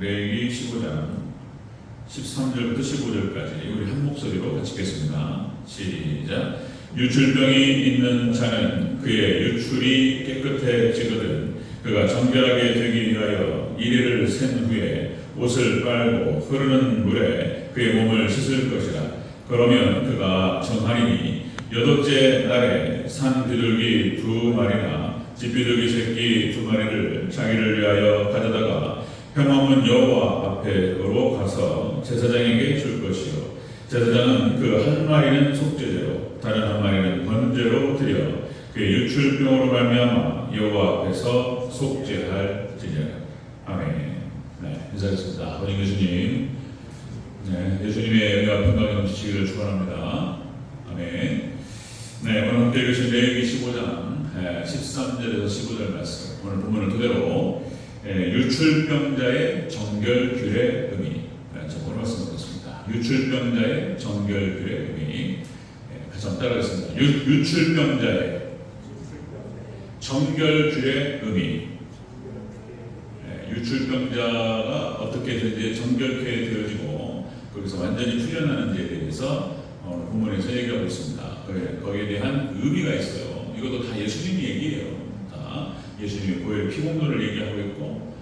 레위기 15장 13절부터 15절까지 우리 한 목소리로 같이 읽겠습니다. 시작. 유출병이 있는 자는 그의 유출이 깨끗해지거든 그가 정결하게 되기 위하여 이레를 센 후에 옷을 빨고 흐르는 물에 그의 몸을 씻을 것이라. 그러면 그가 정하리니 여덟째 날에 산 비둘기 2마리나 집비둘기 새끼 2마리를 자기를 위하여 가져다가 평화문 여호와 앞에로 가서 제사장에게 줄 것이요 제사장은 그 한 마리는 속죄제로 다른 한 마리는 번제로 드려 그의 유출병으로 말미암아 여호와 앞에서 속죄할지니라. 아멘. 네, 인사드리겠습니다. 아버지 예수님, 네, 예수님의 은혜와 평강이 넘치시기를 축원합니다. 아멘. 네, 오늘 함께 읽으신 레위기 15장 13절에서 15절 말씀, 오늘 본문을 그대로 유출병자의 정결규례 의미, 오늘 말씀드렸습니다. 유출병자의 정결규례 의미, 같이 한번 따라하겠습니다. 유출병자의 정결규례 의미. 유출병자가 어떻게 이제 정결케 되어지고 거기서 완전히 풀려나는지에 대해서 본문에서 얘기하고 있습니다. 거기에 대한 의미가 있어요. 이것도 다 예수님 얘기예요. 다 예수님의 보혈 피공로를 얘기하고 있고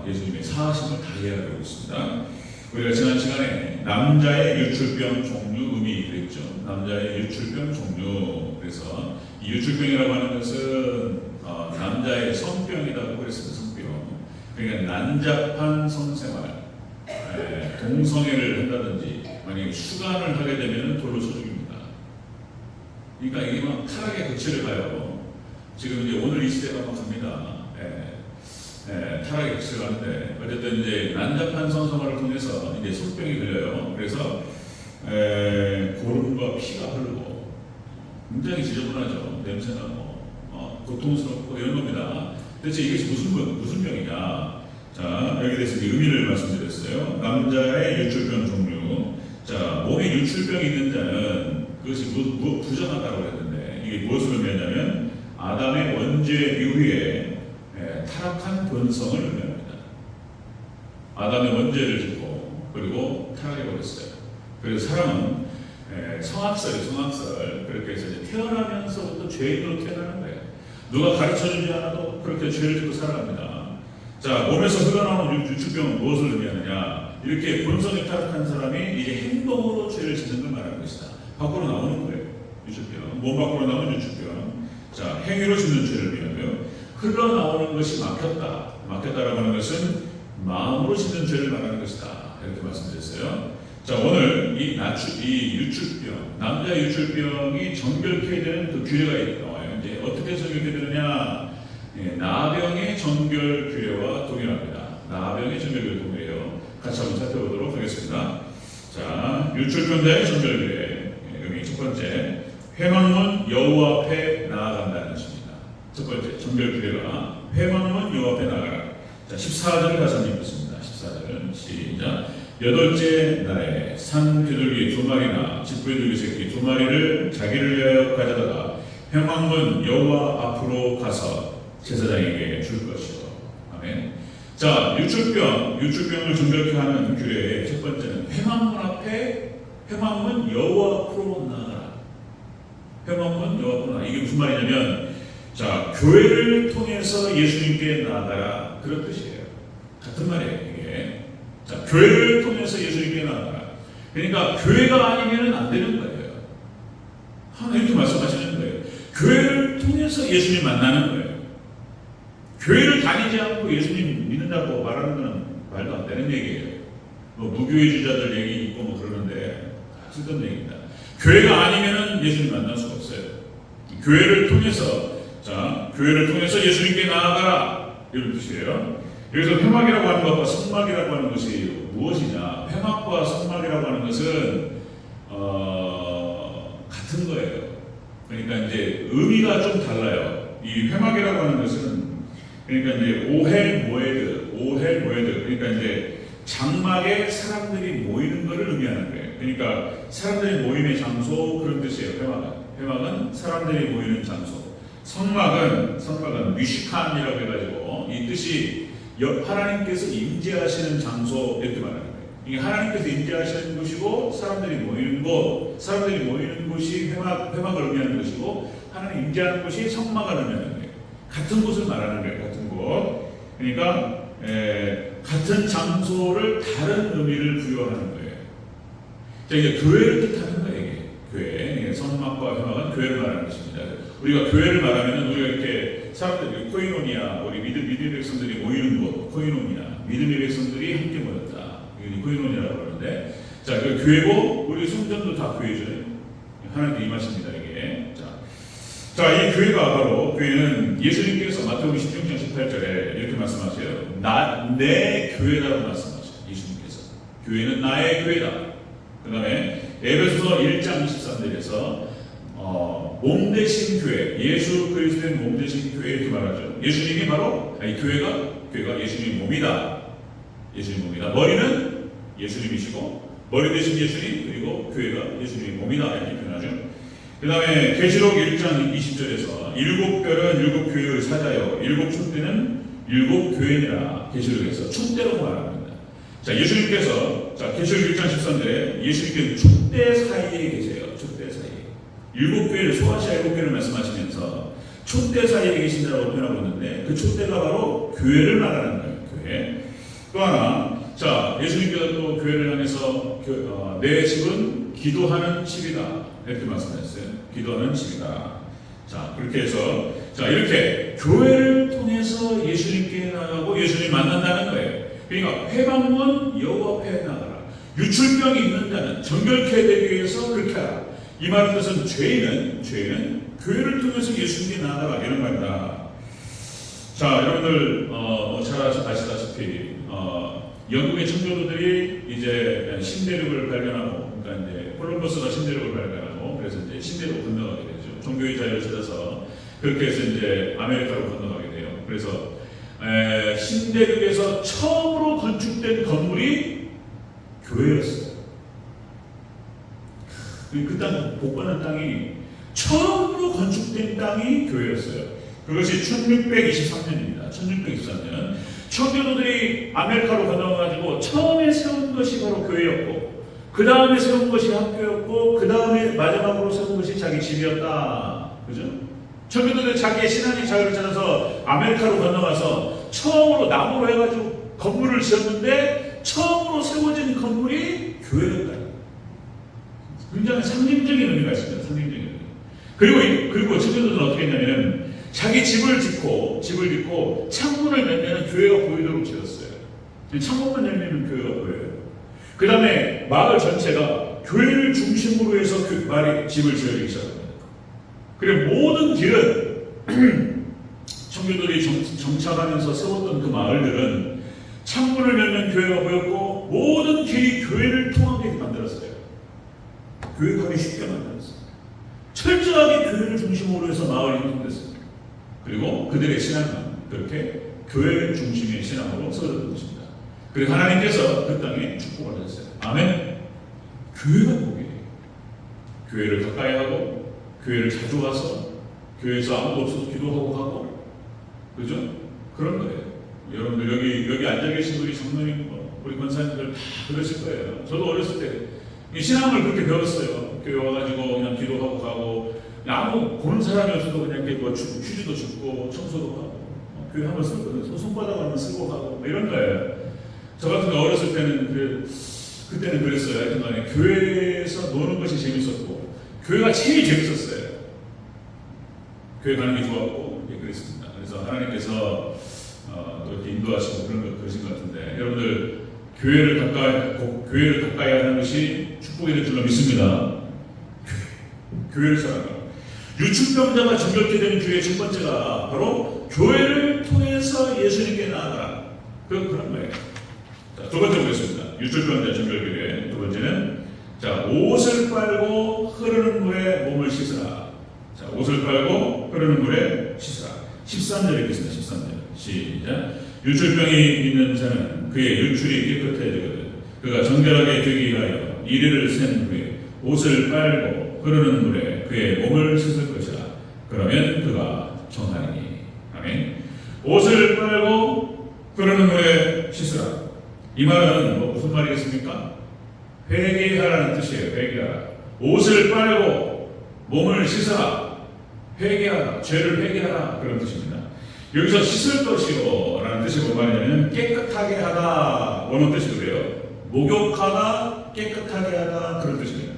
예수님의 사하심을 다 이야기하고 있습니다. 우리가 지난 시간에 남자의 유출병 종류 의미 그랬죠. 남자의 유출병 종류. 그래서 이 유출병이라고 하는 것은 남자의 성병이라고 그랬습니다. 성병. 그러니까 난잡한 성생활, 동성애를 한다든지 만약에 수간을 하게 되면 돌로 쳐 죽입니다. 그러니까 이게 막 타락의 거치를 가요. 지금 이제 오늘 이 시대가 막 갑니다. 타락의 거치를 가는데 어쨌든 이제 난잡한 성생활을 통해서 이제 속병이 걸려요. 그래서 고름과 피가 흐르고 굉장히 지저분하죠. 냄새나고 고통스럽고 이런 겁니다. 대체 이것이 무슨 병이냐? 자, 여기 대해서 의미를 말씀드렸어요. 남자의 유출병 종류. 자, 몸에 유출병이 있는 자는 그것이 부정하다고 했는데 이게 무엇을 의미하냐면 아담의 원죄 이후에 타락한 본성을 의미합니다. 아담의 원죄를 짓고 그리고 타락해버렸어요. 그래서 사람은 성악설 그렇게 해서 태어나면서부터 죄인으로 태어나는 거예요. 누가 가르쳐주지 않아도 그렇게 죄를 짓고 살아갑니다. 자, 몸에서 흘러나오는 유출병은 무엇을 의미하느냐? 이렇게 본성이 타락한 사람이 이제 행동으로 죄를 짓는 걸 말하는 것이다. 밖으로 나오는 거예요. 유출병. 몸 밖으로 나오는 유출병. 자, 행위로 짓는 죄를 의미하며 흘러나오는 것이 막혔다. 막혔다라고 하는 것은 마음으로 짓는 죄를 말하는 것이다. 이렇게 말씀드렸어요. 자, 오늘 이 유출병, 남자 유출병이 정결케 되는 그 규례가 있다. 이제 어떻게 정결케 되느냐? 나병의 정결 규례와 동일합니다. 나병의 정결 규례 동일해요. 같이 한번 살펴보도록 하겠습니다. 자, 유출병자의 정결 규례 의미 첫 번째, 회막문 여호와 앞에 나아간다는 것입니다. 첫 번째, 정결 규례가 회막문 여호와 앞에 나아가라. 자, 14절을 다시 한번 읽겠습니다. 14절 시작. 여덟째 날에 산 비둘기 2마리나 집비둘기 새끼 2마리를 자기를 위하여 가져다가 회막문 여호와 앞으로 가서 제사장에게 줄 것이요. 아멘. 자, 유출병을 정결케 하는 규례의 첫 번째는 회막문 여호와 앞으로 나아가라. 회막문 여호와 앞으로 나아가라. 이게 무슨 말이냐면, 자, 교회를 통해서 예수님께 나아가라. 그런 뜻이에요. 같은 말이에요, 이게. 자, 교회를 통해서 예수님께 나아가라. 그러니까 교회가 아니면 안 되는 거예요. 하나님께 말씀하시는 거예요. 교회를 통해서 예수님 만나는 거예요. 교회를 다니지 않고 예수님 믿는다고 말하는 건 말도 안 되는 얘기예요. 무교회주자들 얘기 있고 그러는데 쓸데없는 얘기입니다. 교회가 아니면은 예수님 만날 수가 없어요. 교회를 통해서 예수님께 나아가라 이런 뜻이에요. 여기서 회막이라고 하는 것과 성막이라고 하는 것이 무엇이냐? 회막과 성막이라고 하는 것은 같은 거예요. 그러니까 이제 의미가 좀 달라요. 이 회막이라고 하는 것은 그러니까 이제 오헬 모에드 그러니까 이제 장막에 사람들이 모이는 것을 의미하는 거예요. 그러니까 사람들이 모임의 장소 그런 뜻이에요. 회막은 사람들이 모이는 장소. 성막은 미시칸이라고 해가지고 이 뜻이 하나님께서 임재하시는 장소 이렇게 말하는 거예요. 이게 하나님께서 임재하시는 곳이고 사람들이 모이는 곳이 회막을 의미하는 것이고 하나님 임재하는 곳이 성막을 의미하는 거예요. 같은 곳을 말하는 거예요. 같은 곳. 그러니까 같은 장소를 다른 의미를 부여하는 거예요. 자, 이제 교회를 뜻하는 거예요. 이게 교회. 성막과 회막은 교회를 말하는 것입니다. 우리가 교회를 말하면 우리가 이렇게 사람들이 코이노니아, 우리 믿음의 백성들이 모이는 곳, 코이노니아, 믿음의 백성들이 함께 모였다. 이게 코이노니아라고 그러는데, 자, 그 교회고 우리 성전도 다 교회죠. 하나님께 임하십니다. 이게. 자, 이 교회가 바로 교회는 예수님께서 마태복음 16장 18절에 이렇게 말씀하세요. 내 교회라고 말씀하셔요. 예수님께서. 교회는 나의 교회다. 그 다음에 에베소서 1장 23절에서 몸 대신 교회, 예수 그리스도의 몸 대신 교회 이렇게 말하죠. 예수님이 바로 교회가 예수님의 몸이다. 예수님 몸이다. 머리는 예수님이시고 머리 대신 예수님 그리고 교회가 예수님의 몸이다 이렇게 표현하죠. 그 다음에 계시록 1장 20절에서 일곱 별은 일곱 교회의 사자요 일곱 촛대는 일곱 교회니라 계시록에서 촛대로 말합니다. 자, 예수님께서 계시록 1장 13절에 예수님께서 촛대 사이에 계세요. 촛대 사이에. 일곱 교회를 소아시아 일곱 교회를 말씀하시면서 촛대 사이에 계신다고 표현하고 있는데 그 촛대가 바로 교회를 말하는 거예요. 교회. 또 하나, 자, 예수님께서 또 교회를 향해서 내 집은 기도하는 집이다 이렇게 말씀하셨어요. 기도하는 집이다. 자, 그렇게 해서 이렇게 교회를 통해서 예수님께 나가고 예수님 만난다는 거예요. 그러니까 회방문 여호와 앞에 나가라. 유출병이 있는 자는 정결케 되기 위해서 그렇게 하라. 이 말의 뜻은 죄인은 교회를 통해서 예수님께 나가라 이런 말이다. 자, 여러분들 잘 아시다시피 영국의 청교도들이 이제 신대륙을 발견하고, 그러니까 이제 콜럼버스가 신대륙을 발견하고, 그래서 이제 신대륙을 건너가게 되죠. 종교의 자유를 찾아서 그렇게 해서 이제 아메리카로 건너가게 돼요. 그래서 신대륙에서 처음으로 건축된 건물이 교회였어요. 그 땅, 복받는 땅이 처음으로 건축된 땅이 교회였어요. 그것이 1623년입니다. 1623년. 청교도들이 아메리카로 건너가지고 처음에 세운 것이 바로 교회였고, 그 다음에 세운 것이 학교였고, 그 다음에 마지막으로 세운 것이 자기 집이었다. 그죠? 청교도들이 자기의 신앙의 자유를 찾아서 아메리카로 건너가서 처음으로 나무로 해가지고 건물을 지었는데 처음으로 세워진 건물이 교회였다. 굉장히 상징적인 의미가 있습니다. 상징적인 의미. 그리고 청교도들은 어떻게 했냐면 자기 집을 짓고 창문을 열면 교회가 보이도록 지었어요. 창문만 열면 교회가 보여요. 그 다음에 마을 전체가 교회를 중심으로 해서 집을 지어주기 시작합니다. 그리고 모든 길은 청교도들이 정착하면서 세웠던 그 마을들은 창문을 열면 교회가 보였고 모든 길이 교회를 통하게 만들었어요. 교회 가기 쉽게 만들었어요. 철저하게 교회를 중심으로 해서 마을이 형성됐습니다. 그리고 그들의 신앙은 그렇게 교회 중심의 신앙으로 세워졌던 것입니다. 그리고 하나님께서 그 땅에 축복을 하셨어요. 아멘. 교회가 복이에요. 교회를 가까이 하고 교회를 자주 와서 교회에서 아무도 없어도 기도하고 가고, 그죠? 그런 거예요. 여러분들 여기 앉아 계신 우리 장로님, 우리 권사님들 다 그러실 거예요. 저도 어렸을 때 신앙을 그렇게 배웠어요. 교회 와가지고 그냥 기도하고 가고, 아무 보는 사람이 없어도 그냥 이렇게 휴지도 줍고 청소도 하고, 교회 한번 쓰고 손바닥 한번 쓰고 가고 이런 거예요. 저 같은 거 어렸을 때는 그때는 그랬어요. 하여튼간에 교회에서 노는 것이 재밌었고 교회가 제일 재밌었어요. 교회 가는 게 좋았고 그랬습니다. 그래서 하나님께서 또 이렇게 인도하시고 그러신 것 같은데, 여러분들 교회를 가까이 하는 것이 축복이 될 줄로 믿습니다. 교회를 사랑하라. 유축병자가 정결케 되는 교회의 첫 번째가 바로 교회를 통해서 예수님께 나아가라. 그런 거예요. 자, 두 번째 보겠습니다. 유축병자 정결교회. 두 번째는 옷을 빨고 흐르는 물에 몸을 씻으라. 자, 옷을 빨고 흐르는 물에 씻으라. 13절 읽겠습니다. 13절. 시작. 유출병이 있는 자는 그의 유출이 깨끗해지거든. 그가 정결하게 되기 위하여 이리를 센 후에 옷을 빨고 흐르는 물에 그의 몸을 씻을 것이라. 그러면 그가 정하리니. 아멘. 옷을 빨고 흐르는 물에 씻으라. 이 말은 뭐 무슨 말이겠습니까? 회개하라는 뜻이에요. 회개하라. 옷을 빨고 몸을 씻으라. 회개하라. 죄를 회개하라. 그런 뜻입니다. 여기서 씻을 것이요 라는 뜻이 뭔 말이냐면 깨끗하게 하다. 어느 뜻이 그래요? 목욕하다, 깨끗하게 하다. 그런 뜻입니다.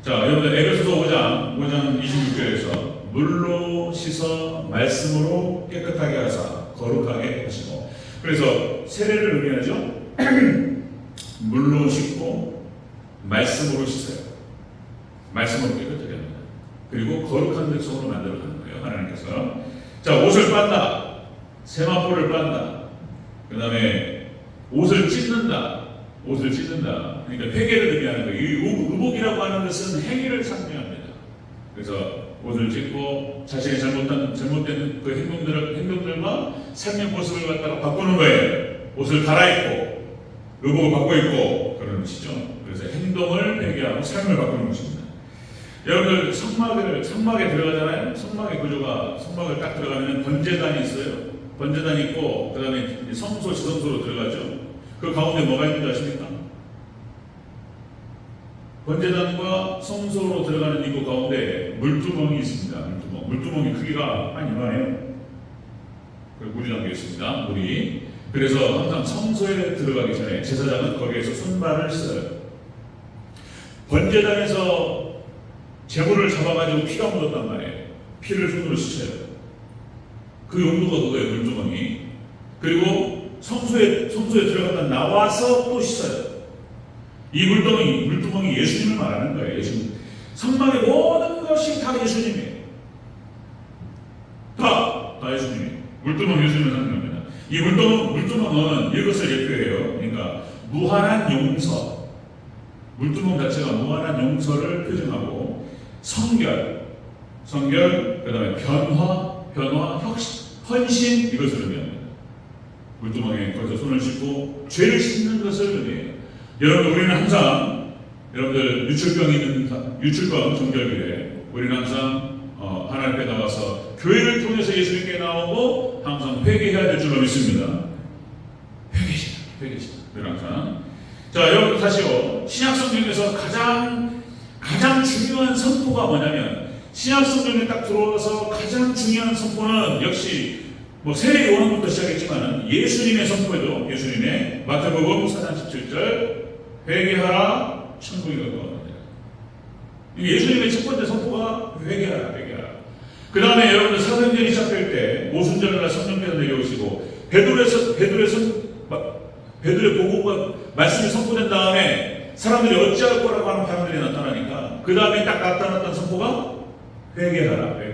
자, 여러분들 에베소서 5장 26절에서 물로 씻어 말씀으로 깨끗하게 하사 거룩하게 하시고, 그래서 세례를 의미하죠. 물로 씻고 말씀으로 씻어요. 말씀으로 깨끗하게 합니다. 그리고 거룩한 백성으로 만들어가는 거예요. 하나님께서. 자, 옷을 빤다. 세마포를 빤다. 그 다음에 옷을 찢는다. 옷을 찢는다. 그러니까 회개를 의미하는 거예요. 이 의복이라고 하는 것은 행위를 상징합니다. 그래서 옷을 찢고 자신의 잘못된 그 행동들과 삶의 모습을 갖다가 바꾸는 거예요. 옷을 갈아입고 의복을 바꿔 입고 그런 것이죠. 그래서 행동을 회개하고 삶을 바꾸는 것입니다. 여러분들 성막에 들어가잖아요. 성막의 구조가, 성막을 딱 들어가면 번제단이 있어요. 번제단이 있고 그 다음에 성소, 지성소로 들어가죠. 그 가운데 뭐가 있는지 아십니까? 번제단과 성소로 들어가는 입구 가운데 물두멍이 있습니다. 물두멍이 크기가 한 이만해요. 물이 담겨 있습니다. 물이. 그래서 항상 성소에 들어가기 전에 제사장은 거기에서 손발을 써요. 번제단에서 제물을 잡아가지고 피가 묻었단 말이에요. 피를 손으로 씻어요. 그 용도가 그거예요. 물두멍이. 그리고 성소에 들어갔다 나와서 또 씻어요. 이 물두멍이 예수님을 말하는 거예요. 예수님. 성막의 모든 것이 다 예수님이에요. 다 예수님이에요. 물두멍 예수님을 상징합니다. 이 물두멍은 이것을 예표해요. 그러니까 무한한 용서. 물두멍 자체가 무한한 용서를 표정하고 성결, 그 다음에 변화, 헌신, 이것을 의미합니다. 물두멍에 거기서 손을 씻고 죄를 씻는 것을 의미해요. 여러분, 우리는 항상, 여러분들 유출병 정결교회, 우리는 항상 하나님 앞에 나와서 교회를 통해서 예수님께 나오고 항상 회개해야 될 줄로 믿습니다. 회개시다. 늘 항상. 자, 여러분 다시요. 신약성경에서 가장 중요한 선포가 뭐냐면, 신약성경에 딱 들어와서 가장 중요한 선포는 역시 세례 요한부터 시작했지만 예수님의 선포죠. 예수님의 마태복음 4장 17절 회개하라 천국이 가까웠느니라. 예수님의 첫 번째 선포가 회개하라. 그 다음에 여러분들 사도행전이 시작될 때 오순절날 성령께서 내려오시고 베드로의 복음과 말씀이 선포된 다음에 사람들이 어찌할 거라고 하는 바람들이 나타나니까 그 다음에 딱 나타났던 선포가 회개하라.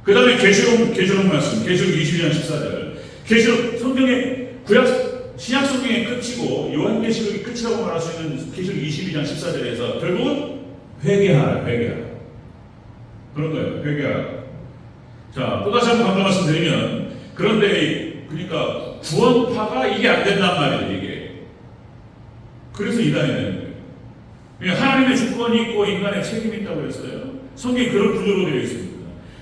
그 다음에 계시록 말씀, 계시록 22장 14절. 계시록 성경의 신약 성경의 끝이고 요한계시록이 끝이라고 말할 수 있는 계시록 22장 14절에서 결국은 회개하라. 그런 거예요. 회개하라. 자, 또다시 한번 강조 말씀드리면, 그런데 그러니까 구원파가 이게 안 된단 말이에요. 이게. 그래서 이단이 되는 거예요. 하나님의 주권이 있고 인간의 책임이 있다고 했어요. 성경이 그런 구조로 되어 있습니다.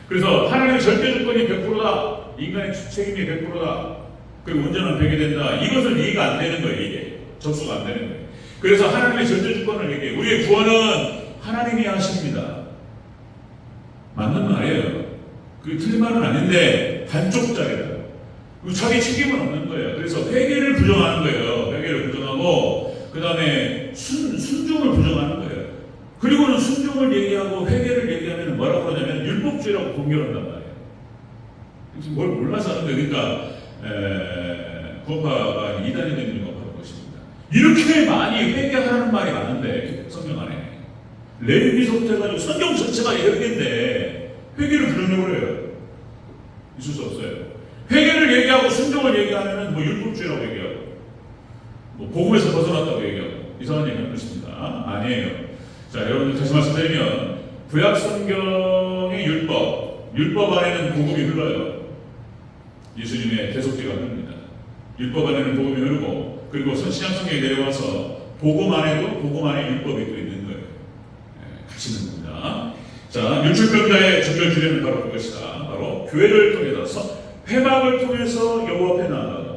그래서 하나님의 절대 주권이 100%다. 인간의 책임이 100%다. 그리고 온전한 되게 된다. 이것을 이해가 안 되는 거예요. 이게. 접수가 안 되는 거예요. 그래서 하나님의 절대 주권을 얘기해요. 우리의 구원은 하나님이 하십니다. 맞는 말이에요. 그게 틀린 말은 아닌데 반쪽짜리다. 자기 책임은 없는 거예요. 그래서 회개를 부정하는 거예요. 회개를 부정하고 그 다음에 순종을 부정하는 거예요. 그리고는 순종을 얘기하고 회개를 얘기하면 뭐라고 하냐면 율법주의라고 공격한단 말이에요. 뭘 몰라서 하는 거예요. 그러니까 구원파가 이단이 되는 이유가 바로 그것입니다. 이렇게 많이 회개하라는 말이 많은데 성경 안에 레위기서부터 해가지고 성경 전체가 회개인데 회개를 부르려고 해요. 있을 수 없어요. 회개를 얘기하고 순종을 얘기하면 율법주의라고 얘기하고 복음에서 벗어났다고 얘기하고 이상한 얘기하는 것입니다. 아니에요. 자, 여러분들 다시 말씀드리면 구약 성경의 율법 안에는 복음이 흘러요. 예수님의 대속죄가 흐릅니다. 율법 안에는 복음이 흐르고 그리고 신약 성경에 내려와서 복음 안에 율법이 또 있는 거예요. 같이 있는 겁니다. 자, 유출병자의 정결 규례는 바로 그것이다. 바로 교회를 통해서 회막을 통해서 여호와 앞에 나아가고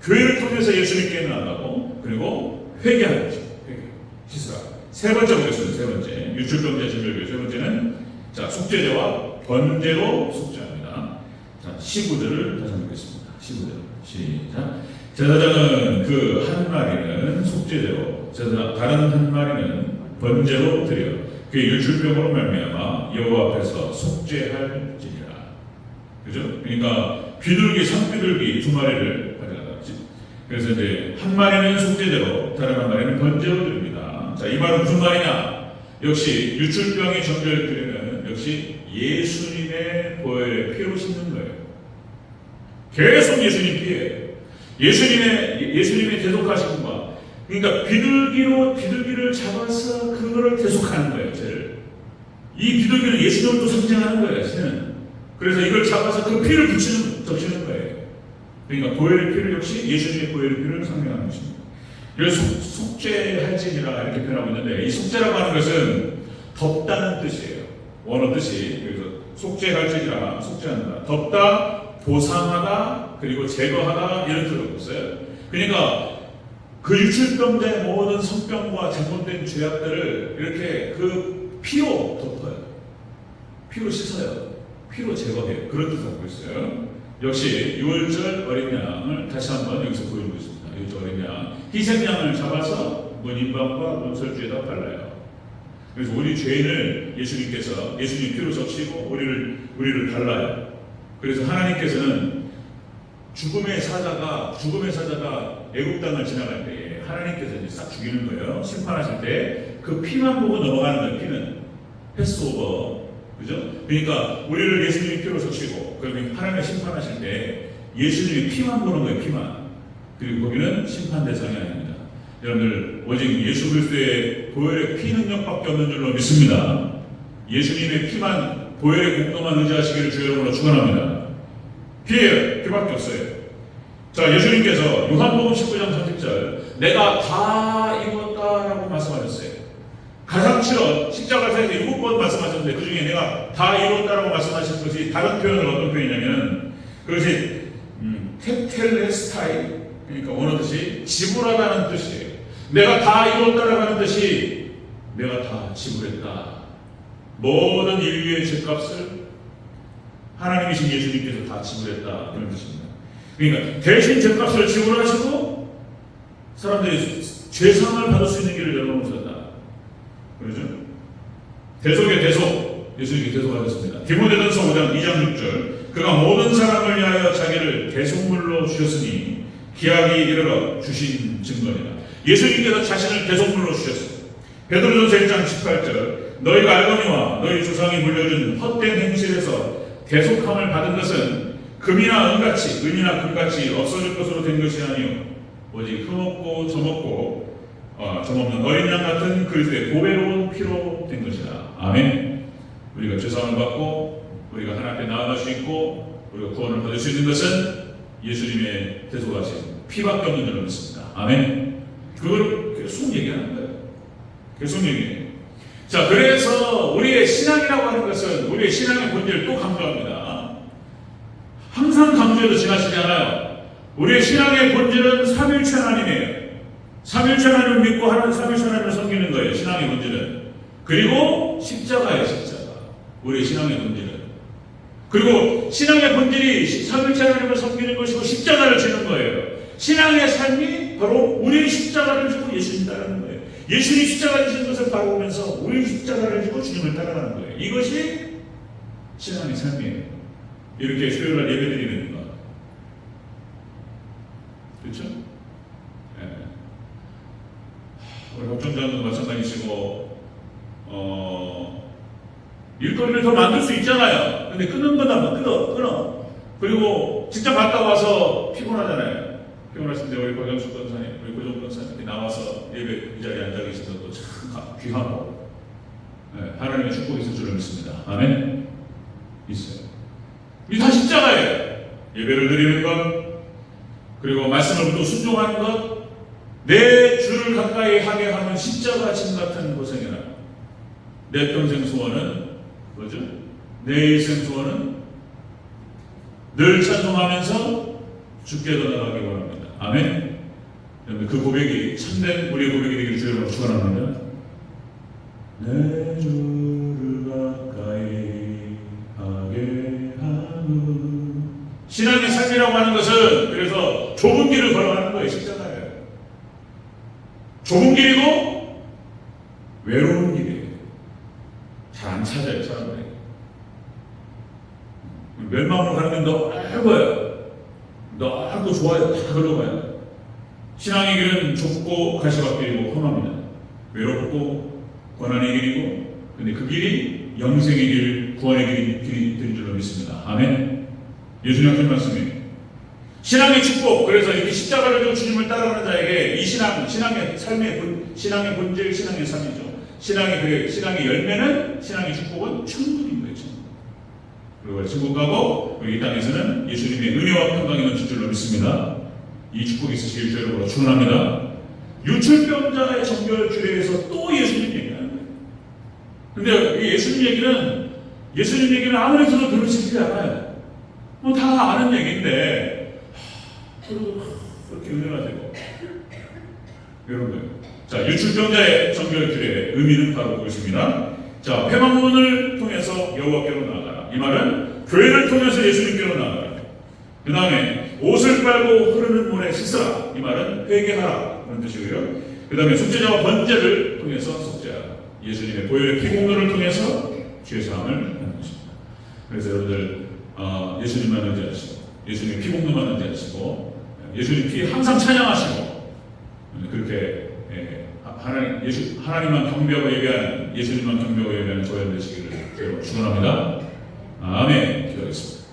교회를 통해서 예수님께 나가고 그리고 회개하는 것입니다. 회개, 시스라. 세 번째 보겠습니다. 세 번째 유출병자 진멸교회. 세 번째는 자 속죄제와 번제로 속죄합니다. 자 15절을 다시 한번 보겠습니다. 15절 시작. 제사장은 그 한 마리는 속죄제로 다른 한 마리는 번제로 드려 그의 유출병으로 말미암아 여호와 앞에서 속죄할지니라. 그죠? 그러니까 비둘기, 산비둘기 두 마리를 가져가지. 그래서 이제 한 마리는 속죄제로 다른 한 마리는 번제로 드립니다. 자, 이 말은 무슨 말이냐? 역시 유출병이 정결되려면 역시 예수님의 보혈의 피로 씻는 거예요. 계속 예수님 피예요. 예수님의 대속하심과 그러니까 비둘기를 잡아서 그거를 대속하는 거예요. 죄를. 이 비둘기는 예수님을 또 상징하는 거예요. 죄는. 그래서 이걸 잡아서 그 피를 적시는 거예요. 그러니까 보혈의 피를 역시 예수님의 보혈의 피를 상징하는 것입니다. 그래서 속죄할지니라 이렇게 표현하고 있는데 이 속죄라고 하는 것은 덮다는 뜻이에요. 원어 뜻이. 그래서 속죄할지니라 속죄한다. 덮다, 보상하다, 그리고 제거하다 이런 뜻을 썼어요. 그러니까 그 유출병자의 모든 성병과 잘못된 죄악들을 이렇게 그 피로 덮어요. 피로 씻어요. 피로 제거해요. 그런 뜻을 갖고 있어요. 역시 유월절 어린 양을 다시 한번 여기서 보여주고 있습니다. 유월절 어린 양 희생양을 잡아서 문인방과 문설주에다 발라요. 그래서 우리 죄인을 예수님께서 예수님 피로 적시고 우리를 발라요. 그래서 하나님께서는 죽음의 사자가 애굽 땅을 지나갈 때에 하나님께서 이제 싹 죽이는 거예요. 심판하실 때 그 피만 보고 넘어가는 거예요. 피는 패스오버, 그죠? 그러니까 우리를 예수님이 피로 적시고 그러면 하나님 심판하실 때 예수님이 피만 보는 거예요. 피만. 그리고 거기는 심판 대상이 아닙니다. 여러분들 오직 예수 그리스도의 보혈의 피 능력밖에 없는 줄로 믿습니다. 예수님의 피만 보혈의 공로만 의지하시기를 주 여러분으로 축원합니다. 피예요. 피밖에 없어요. 자, 예수님께서 요한복음 19장 30절 내가 다 이뤘다라고 말씀하셨어요. 가상칠언 십자가에서 7번 말씀하셨는데 그 중에 내가 다 이뤘다라고 말씀하신 것이 다른 표현은 어떤 표현이냐면 그것이 테텔레스타이 그러니까 원어 뜻이 지불하다는 뜻이에요. 내가 다 이뤘다라고 하는 뜻이 내가 다 지불했다. 모든 인류의 죄값을 하나님이신 예수님께서 다 지불했다 이런 뜻입니다. 그러니까 대신 죄값을 지불하시고 사람들이 죄상을 받을 수 있는 길을 열어놓으셨다. 그렇죠? 대속의 대속, 예수님이 대속하셨습니다. 디모데전서 5장 2장 6절 그가 모든 사람을 위하여 자기를 대속물로 주셨으니 기약이 이르러 주신 증거니라. 예수님께서 자신을 대속물로 주셨어요. 베드로전서 1장 18절 너희가 알거니와 너희 조상이 물려준 헛된 행실에서 대속함을 받은 것은 금이나 은같이 은이나 금같이 없어질 것으로 된 것이 아니요 오직 흠없고 점없는 어린 양 같은 그리스도의 보배로운 피로 된 것이다. 아멘. 우리가 죄사함을 받고 우리가 하나님 앞에 나아갈 수 있고 우리가 구원을 받을 수 있는 것은 예수님의 대속하신 피밖에 없는 줄로 믿습니다. 아멘. 그걸 계속 얘기하는 거예요. 계속 얘기해요. 자, 그래서 우리의 신앙이라고 하는 것은 우리의 신앙의 본질을 또 강조합니다. 항상 강조해도 지나치지 않아요. 우리의 신앙의 본질은 삼위일체 하나님이에요. 삼위일체 하나님을 믿고 삼위일체 하나님을 섬기는 거예요. 신앙의 본질은. 그리고 십자가예요. 십자가. 우리의 신앙의 본질은. 그리고 신앙의 본질이 삼위일체 하나님을 섬기는 것이고 십자가를 지는 거예요. 신앙의 삶이 바로 우리의 십자가를 지고 예수님 따르는 거예요. 예수님 십자가 지신 것을 바라보면서 우리 십자가를 지고 주님을 따라가는 거예요. 이것이 신앙의 삶이에요. 이렇게 수요일날 예배드리는 것. 그렇죠? 네. 우리 법정장도 마찬가지시고 일거리를 더 만들 수 있잖아요. 근데 끊는 건 한번 끊어. 그리고 직접 갔다 와서 피곤하잖아요. 피곤하실 때 우리 박영수 권사님, 우리 고정 권사님이 나와서 예배 이 자리에 앉아 계셔서 또 참 귀하고 하나님의 축복이 있을 줄을 믿습니다. 아멘. 있어요. 이 다 십자가예요. 예배를 드리는 것, 그리고 말씀을 또 순종하는 것, 내 주를 가까이 하게 하는 십자가 진 같은 고생이라. 내 평생 소원은 뭐죠? 내 일생 소원은 늘 찬송하면서 주께 더 나가기 원합니다. 아멘. 그 고백이 참된 우리의 고백이 되기를 주의 이름으로 축원합니다. 내 주를 가까이 하게 하는 신앙의 삶이라고 하는 것은 그래서 좁은 길을 걸어가는 거예요. 십자가예요. 좁은 길이고 외로운 길이에요. 잘 안 찾아요, 사람들이. 멸망으로 가는 게 넓어요. 넓고 좋아요. 다 걸어가요. 신앙의 길은 좁고 가시밭길이고 험합니다. 외롭고 고난의 길이고, 근데 그 길이 영생의 길, 구원의 길인 줄로 믿습니다. 아멘. 예수님 하신 말씀이에요. 신앙의 축복. 그래서 이렇게 십자가를 지고 주님을 따라가는 자에게 이 신앙의 삶의 신앙의 본질, 신앙의 삶이죠. 신앙의 열매는, 신앙의 축복은 천국인 거예요. 천국. 그리고 천국 가고 이 땅에서는 예수님의 은혜와 평강이 넘칠 줄로 믿습니다. 이 축복이 있으시길 주의 이름으로 축원합니다. 유출병자의 정결 규례에서 또 예수님 얘기하는 거예요. 근데 이 예수님 얘기는 아무리 들어도 별로 싶지 않아요. 뭐 다 아는 얘기인데 그렇게 은혜가 되고 이런 거예요. 자, 유출병자의 정결 규례의 의미는 바로 그것입니다. 자, 회막문을 통해서 여호와께로 나아가라. 이 말은 교회를 통해서 예수님께로 나아가라. 그 다음에 옷을 빨고 흐르는 물에 씻으라. 이 말은 회개하라. 그런 뜻이고요. 그 다음에 속죄자와 번제를 통해서 속죄하라. 예수님의 보혈의 피공로를 통해서 죄사함을 하는 것입니다. 그래서 여러분들 예수님만 의지하시고 예수님의 피공로만 의지하시고 예수님 피 항상 찬양하시고 그렇게 하나님만 경배하고 예배하는 예수님만 경배하고 예배하는 저희들 되시기를 축원합니다. 아멘. 기도하겠습니다.